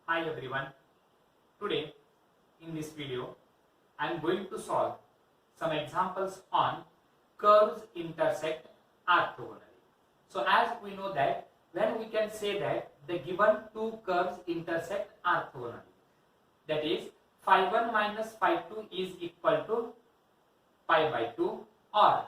Hi everyone. Today in this video I am going to solve some examples on curves intersect orthogonally. So as we know that when we can say that the given two curves intersect orthogonally, that is phi 1 minus phi 2 is equal to pi by 2, or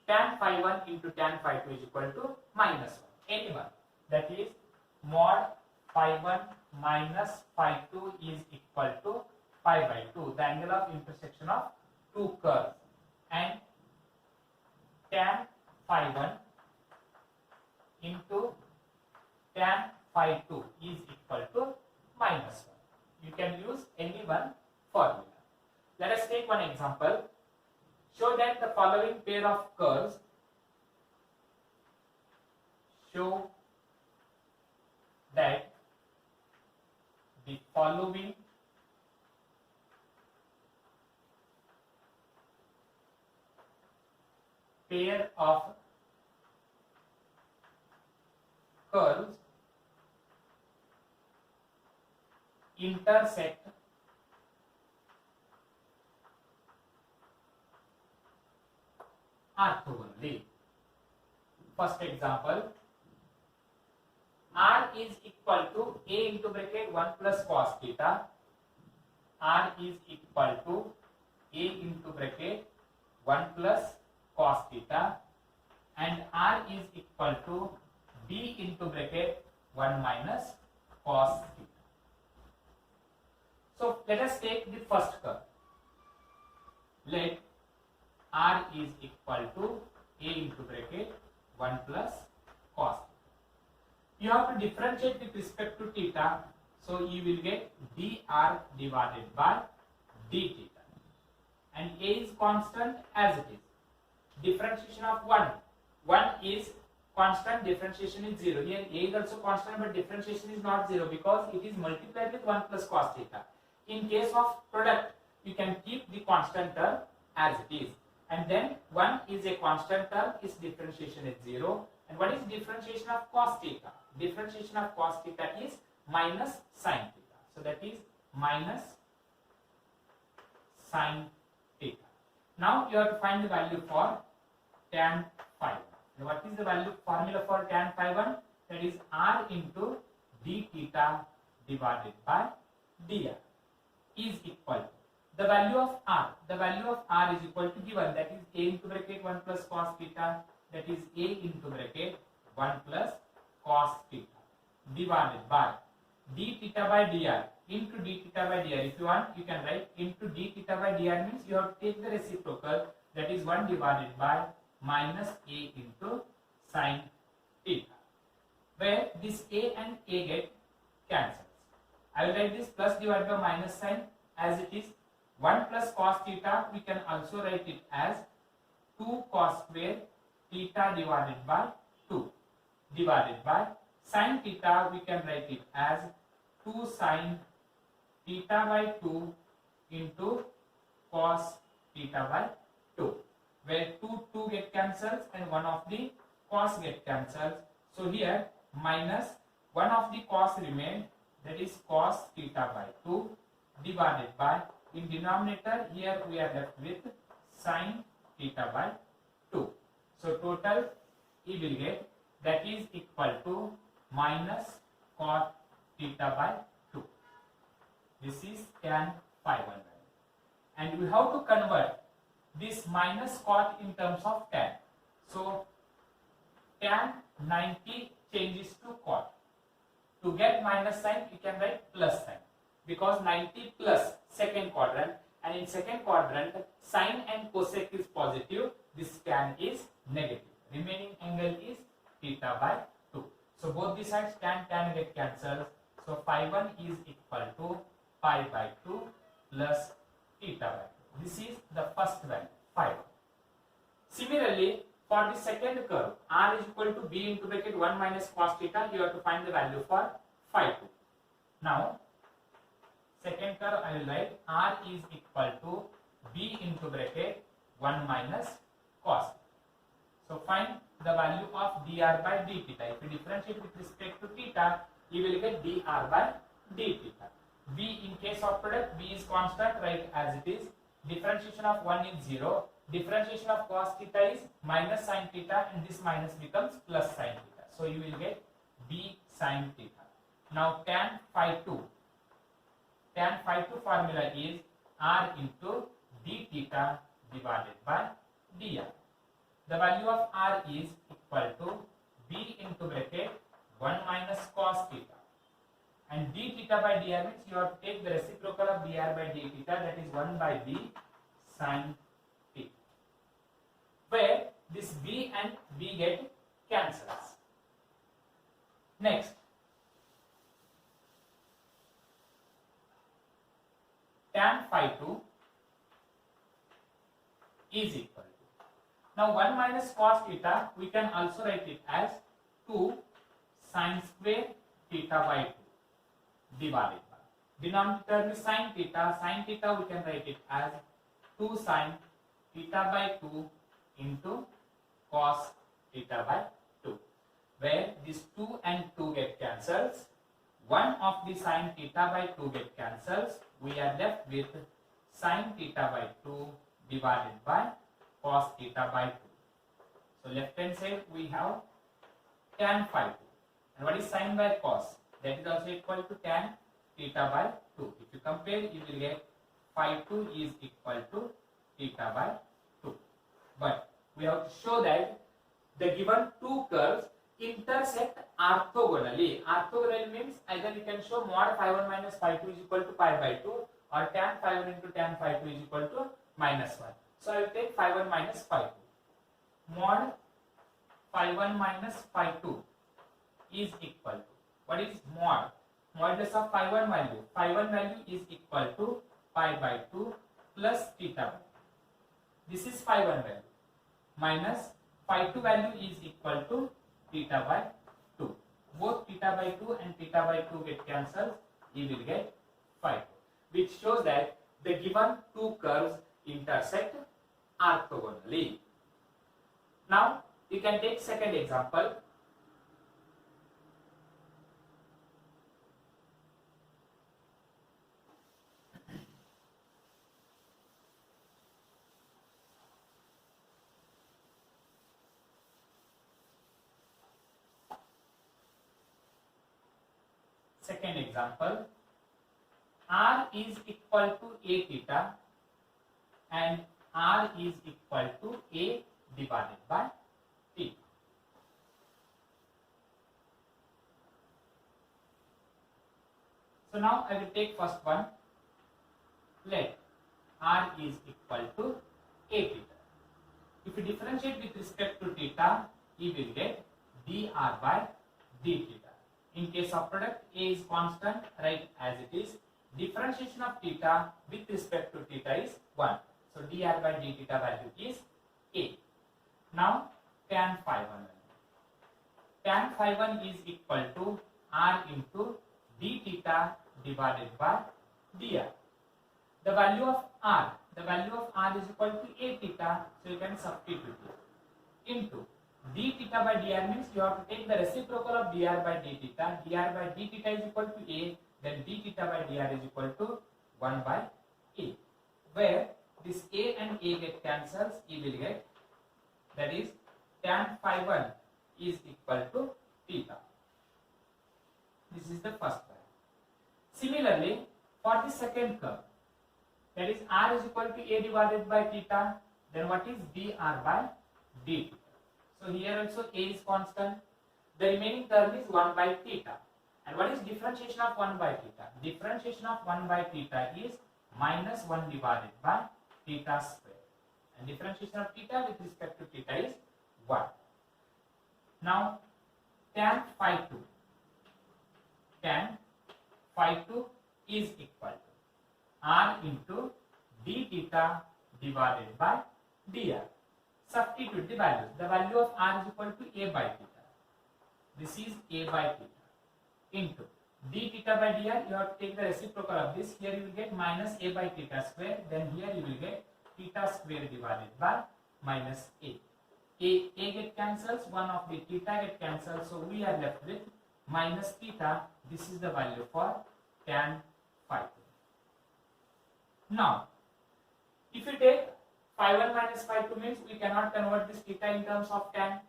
tan phi 1 into tan phi 2 is equal to minus 1. Anyone, that is mod phi 1 minus phi 2 is equal to pi by 2, the angle of intersection of two curves, and tan phi 1 into tan phi 2 is equal to minus 1. You can use any one formula. Let us take one example. Show that the following pair of curves show that the following pair of curves intersect orthogonally. First example, r is equal to a into bracket 1 plus cos theta, r is equal to a into bracket 1 plus cos theta, and r is equal to b into bracket 1 minus cos theta. So let us take the first curve. Let r is equal to a into bracket 1 plus cos theta. You have to differentiate with respect to theta, so you will get dr divided by d theta, and a is constant as it is. Differentiation of 1 is constant, differentiation is 0. Here a is also constant, but differentiation is not 0 because it is multiplied with 1 plus cos theta. In case of product, you can keep the constant term as it is, and then 1 is a constant term, its differentiation is 0. And what is differentiation of cos theta? Differentiation of cos theta is minus sin theta. So that is minus sin theta. Now you have to find the value for tan phi 1. And what is the value formula for tan phi 1? That is r into d theta divided by dr is equal to the value of r. The value of r is equal to given, that is a into bracket 1 plus cos theta, that is a into bracket 1 plus cos theta divided by d theta by dr into d theta by dr. If you want, you can write into d theta by dr means you have to take the reciprocal, that is 1 divided by minus a into sin theta, where this a and a get cancelled. I will write this plus divided by minus sign as it is. 1 plus cos theta, we can also write it as 2 cos square theta divided by 2 divided by sin theta, we can write it as 2 sin theta by 2 into cos theta by 2, where 2 get cancelled and one of the cos get cancelled. So here minus one of the cos remained, that is cos theta by 2 divided by, in denominator here we are left with sin theta by 2. So total you will get, that is equal to minus cot theta by 2. This is tan phi 1 value. And we have to convert this minus cot in terms of tan. So tan 90 changes to cot. To get minus sign, you can write plus sign, because 90 plus second quadrant, and in second quadrant sine and cosec is positive, this tan is negative. Remaining angle is theta by 2. So both the sides tan get cancelled. So phi 1 is equal to pi by 2 plus theta by 2. This is the first value, phi 1. Similarly, for the second curve, r is equal to b into bracket 1 minus cos theta, you have to find the value for phi 2. Now, second curve I will write r is equal to b into bracket 1 minus cos. So find the value of dr by d theta. If you differentiate with respect to theta, you will get dr by d theta. B in case of product, B is constant, write as it is. Differentiation of 1 is 0. Differentiation of cos theta is minus sin theta, and this minus becomes plus sin theta. So you will get B sin theta. Now tan phi 2. Tan phi 2 formula is r into d theta divided by dr. The value of r is equal to b into bracket 1 minus cos theta. And d theta by dr means you have to take the reciprocal of dr by d theta, that is 1 by b sin theta, where this b and b get cancels. Next, tan phi 2 is equal to, now 1 minus cos theta we can also write it as 2 sin square theta by 2 divided by, denominator is sin theta we can write it as 2 sin theta by 2 into cos theta by 2, where these 2 and 2 get cancels, one of the sin theta by 2 get cancels, we are left with sin theta by 2 divided by cos theta by 2. So left hand side we have tan phi 2, and what is sin by cos? That is also equal to tan theta by 2. If you compare, you will get phi 2 is equal to theta by 2. But we have to show that the given two curves intersect orthogonally. Orthogonally means either you can show mod phi 1 minus phi 2 is equal to pi by 2, or tan phi 1 into tan phi 2 is equal to minus 1. So I will take phi 1 minus phi 2. Mod phi 1 minus phi 2 is equal to, what is mod? Modulus of phi 1 value. Phi 1 value is equal to pi by 2 plus theta by 2. This is phi 1 value. Minus phi 2 value is equal to theta by 2. Both theta by 2 and theta by 2 get cancelled. You will get phi 2, which shows that the given two curves intersect orthogonally. Now you can take second example. Second example, r is equal to a theta and r is equal to a divided by theta. So now I will take first one. Let r is equal to a theta. If you differentiate with respect to theta, you will get dr by d theta. In case of product, a is constant, write as it is. Differentiation of theta with respect to theta is 1. So dr by d theta value is a. Now tan phi 1 value. Tan phi 1 is equal to r into d theta divided by dr. The value of r is equal to a theta, so you can substitute it into d theta by dr means you have to take the reciprocal of dr by d theta. Dr by d theta is equal to a, then d theta by dr is equal to 1 by a, where this a and a get cancels, you will get, that is tan phi 1 is equal to theta. This is the first one. Similarly, for the second curve, that is r is equal to a divided by theta, then what is dr by d theta? So here also a is constant. The remaining term is 1 by theta. And what is differentiation of 1 by theta? Differentiation of 1 by theta is minus 1 divided by theta square. And differentiation of theta with respect to theta is 1. Now tan phi 2. Tan phi 2 is equal to r into d theta divided by dr. Substitute the values. The value of r is equal to a by theta. This is a by theta into d theta by dr. You have to take the reciprocal of this. Here you will get minus a by theta square. Then here you will get theta square divided by minus a. A get cancels. One of the theta get cancels. So we are left with minus theta. This is the value for tan phi 2. Now, if you take phi 1 minus phi 2 means we cannot convert this theta in terms of tan.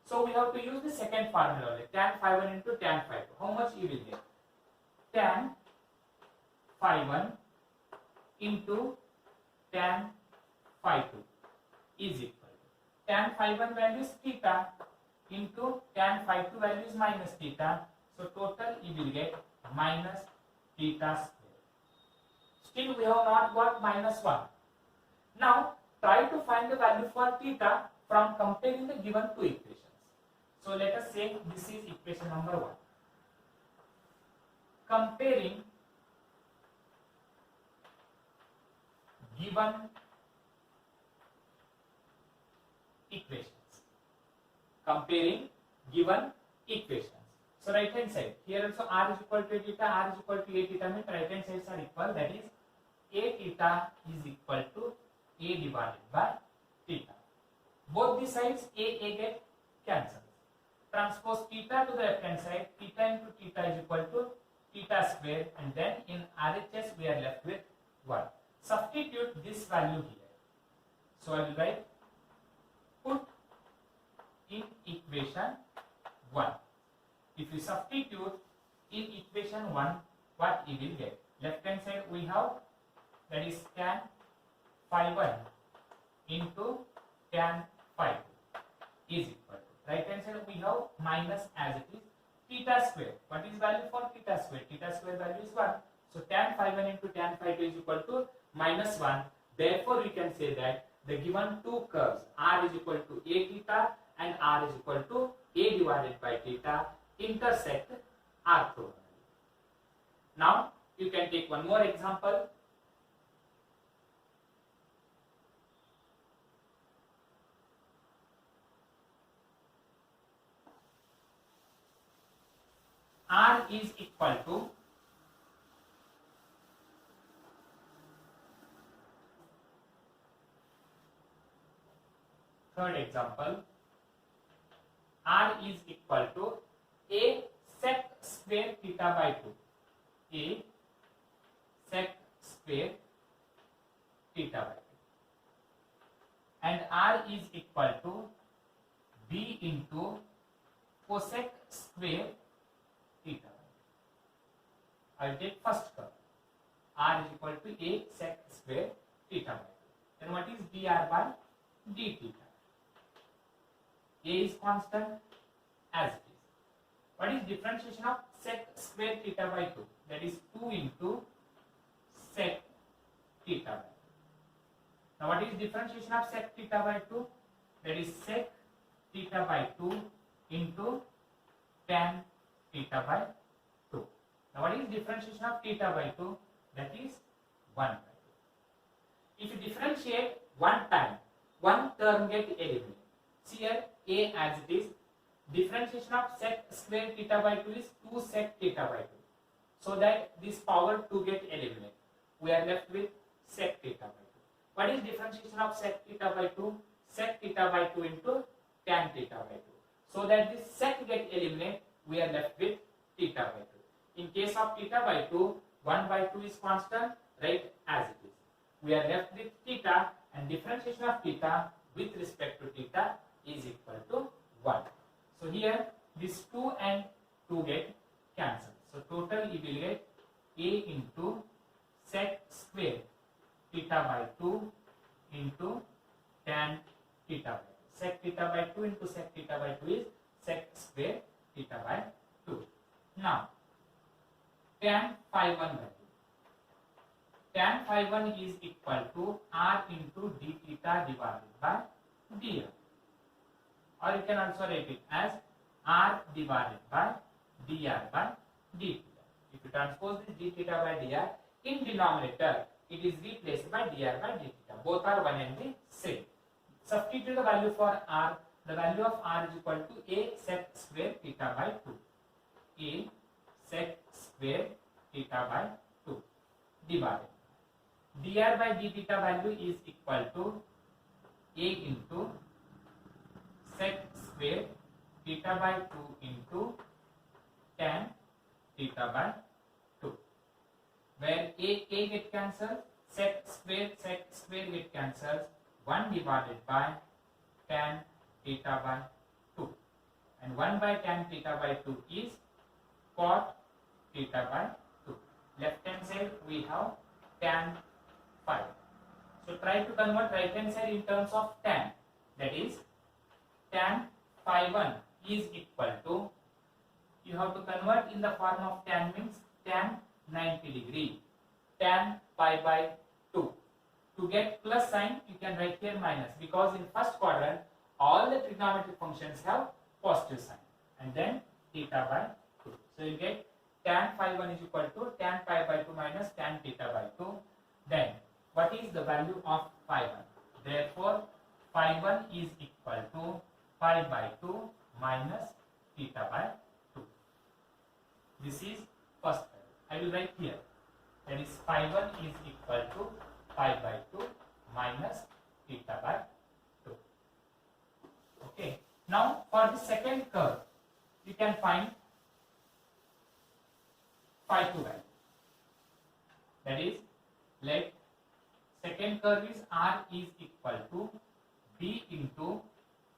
So we have to use the second formula only, tan phi 1 into tan phi 2. How much you will get? Tan phi 1 into tan phi 2 is equal to tan phi 1 value is theta into tan phi 2 value is minus theta. So total you will get minus theta square. Still we have not got minus 1. Now try to find the value for theta from comparing the given two equations. So let us say this is equation number 1. Comparing given equations. Comparing given equations. So right hand side, here also r is equal to theta, r is equal to a theta means right hand sides are equal, that is a theta is equal to a divided by theta. Both the sides a get cancelled. Transpose theta to the left hand side, theta into theta is equal to theta square, and then in RHS we are left with 1. Substitute this value here. So I will write put in equation 1. If you substitute in equation 1, what you will get? Left hand side we have, that is tan phi 1 into tan phi 2 is equal to, right hand side we have minus as it is theta square. What is value for theta square? Theta square value is 1. So tan phi 1 into tan phi 2 is equal to minus 1. Therefore we can say that the given two curves r is equal to a theta and r is equal to a divided by theta intersect orthogonally. Now you can take one more example. R is equal to third example, R is equal to a sec square theta by 2, a sec square theta by 2, and R is equal to b into cosec square theta. I will take first curve, R is equal to a sec square theta by 2. Then what is dr by d theta? A is constant as it is. What is differentiation of sec square theta by 2? That is 2 into sec theta by 2. Now what is differentiation of sec theta by 2? That is sec theta by 2 into tan theta by 2. Now what is differentiation of theta by 2? That is 1 by 2. If you differentiate one time, one term get eliminated. See here a as it is, differentiation of sec square theta by 2 is 2 sec theta by 2. So that this power 2 get eliminated. We are left with sec theta by 2. What is differentiation of sec theta by 2? Sec theta by 2 into tan theta by 2. So that this sec get eliminated, we are left with theta by 2. In case of theta by 2, 1 by 2 is constant, right, as it is. We are left with theta, and differentiation of theta with respect to theta is equal to 1. So here this 2 and 2 get cancelled. So total you will get a into sec square theta by 2 into tan theta by 2. Sec theta by 2 into sec theta by 2 is sec square theta by 2. Now tan phi 1 value. Tan phi 1 is equal to r into d theta divided by dr. Or you can also write it as r divided by dr by d theta. If you transpose this d theta by dr in denominator, it is replaced by dr by d theta. Both are one and the same. Substitute the value for r. The value of r is equal to a sec square theta by 2. A sec square theta by 2 divided. dr by d theta value is equal to a into sec square theta by 2 into tan theta by 2. where a get cancelled, sec square get cancelled, 1 divided by tan theta by 2, and 1 by tan theta by 2 is cot theta by 2. Left hand side we have tan phi. So try to convert right hand side in terms of tan, that is tan phi 1 is equal to, you have to convert in the form of tan, means tan 90 degree, tan pi by 2. To get plus sign you can write here minus, because in first quadrant all the trigonometric functions have positive sign, and then theta by 2. So you get tan phi 1 is equal to tan pi by 2 minus tan theta by 2. Then what is the value of phi 1? Therefore phi 1 is equal to pi by 2 minus theta by 2. This is first value. I will write here, that is phi 1 is equal to pi by 2 minus theta by 2. Okay. Now for the second curve, you can find phi 2 value. That is, let second curve is r is equal to b into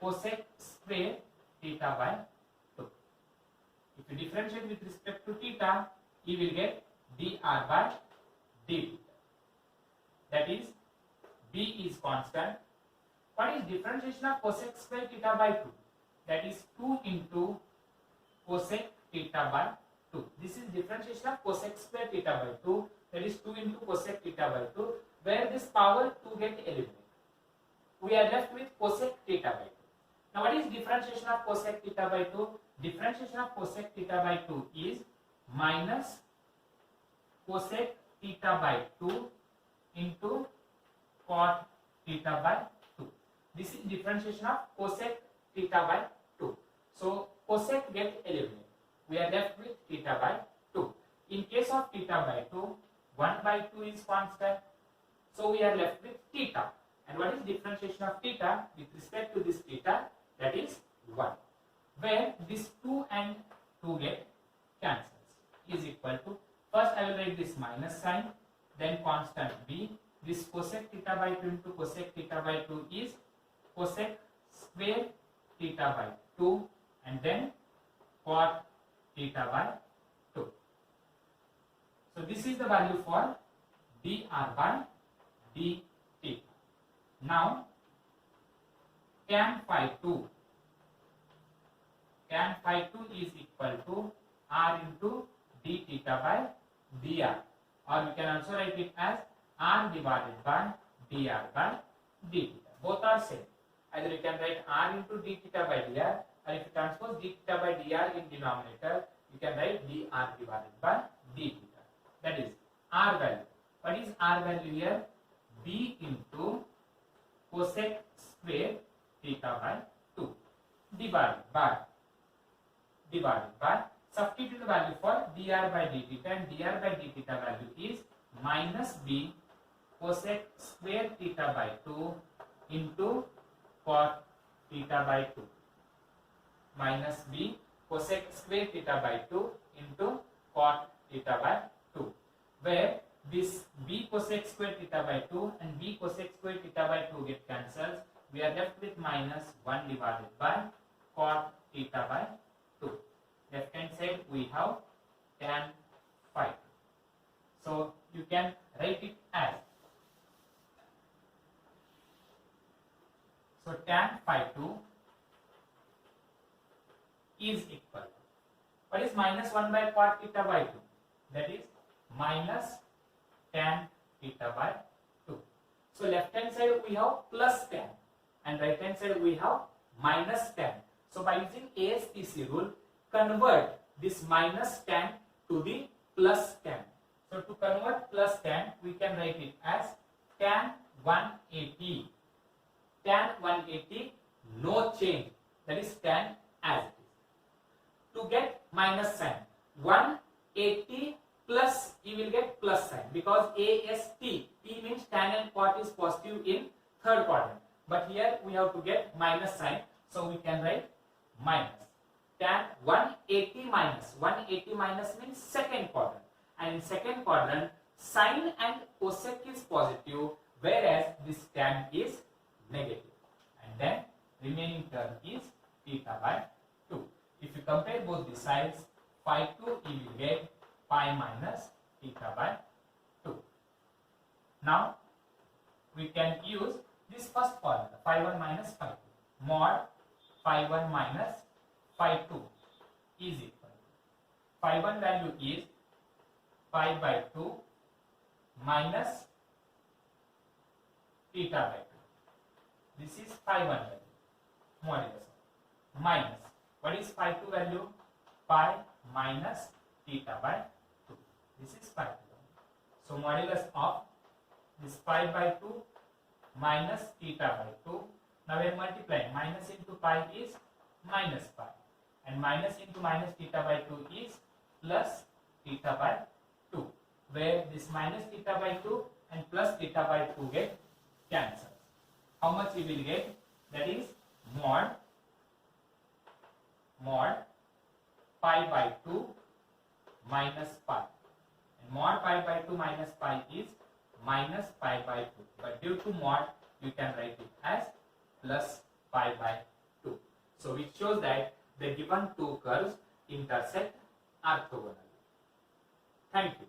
cosec square theta by 2. If you differentiate with respect to theta, you will get dr by d. That is, b is constant. What is differentiation of cosec square theta by 2? That is 2 into cosec theta by 2. This is differentiation of cosec square theta by 2. That is 2 into cosec theta by 2, where this power 2 get eliminated. We are left with cosec theta by 2. Now what is differentiation of cosec theta by 2? Differentiation of cosec theta by 2 is minus cosec theta by 2 into cot theta by 2. This is differentiation of cosec theta by 2. So cosec get eliminated. We are left with theta by 2. In case of theta by 2, 1 by 2 is constant. So we are left with theta. And what is differentiation of theta with respect to this theta? That is 1. Where this 2 and 2 get cancels, is equal to, first I will write this minus sign, then constant b. This cosec theta by 2 into cosec theta by 2 is cosec square theta by 2, and then cot theta by 2. So this is the value for dr by d theta. Now tan phi 2 is equal to r into d theta by dr, or we can also write it as r divided by dr by d theta. Both are same. Either you can write r into d theta by dr, or if you transpose d theta by dr in denominator, you can write dr divided by d theta. That is r value. What is r value here? b into cosec square theta by 2 divided by substitute the value for dr by d theta, and dr by d theta value is minus b cosec square theta by 2 into cot theta by 2, minus b cosec square theta by 2 into cot theta by 2, where this b cosec square theta by 2 and b cosec square theta by 2 get cancelled. We are left with minus 1 divided by cot theta by 2. Left hand side we have tan phi. So you can write it as, so tan phi 2 is equal to, what is minus 1 by cot theta by 2? That is minus tan theta by 2. So left hand side we have plus tan, and right hand side we have minus tan. So by using ASTC rule, convert this minus tan to the plus tan. So to convert plus tan, we can write it as tan 180. Tan 180, no change. That is tan as it is. To get minus sign, 180 plus, you will get plus sign, because AST, T means tan and cot is positive in third quadrant. But here we have to get minus sign, so we can write minus. Tan 180 minus, 180 minus means second quadrant, and in second quadrant sine and cosec is positive, whereas this tan is negative. And then remaining term is theta by 2. If you compare both the sides, phi 2 you will get pi minus theta by 2. Now we can use this first formula, phi 1 minus phi 2. Mod phi 1 minus phi 2 is equal to, phi 1 value is pi by 2 minus theta by 2. This is phi 1 value, modulus of, minus, what is phi 2 value? Pi minus theta by 2. This is phi 2 value. So modulus of this pi by 2 minus theta by 2. Now we are multiplying, minus into pi is minus pi, and minus into minus theta by 2 is plus theta by 2, where this minus theta by 2 and plus theta by 2 get cancelled. How much we will get? That is mod pi by 2 minus pi, and mod pi by 2 minus pi is minus pi by 2, but due to mod you can write it as plus pi by 2. So which shows that the given two curves intersect orthogonally. Thank you.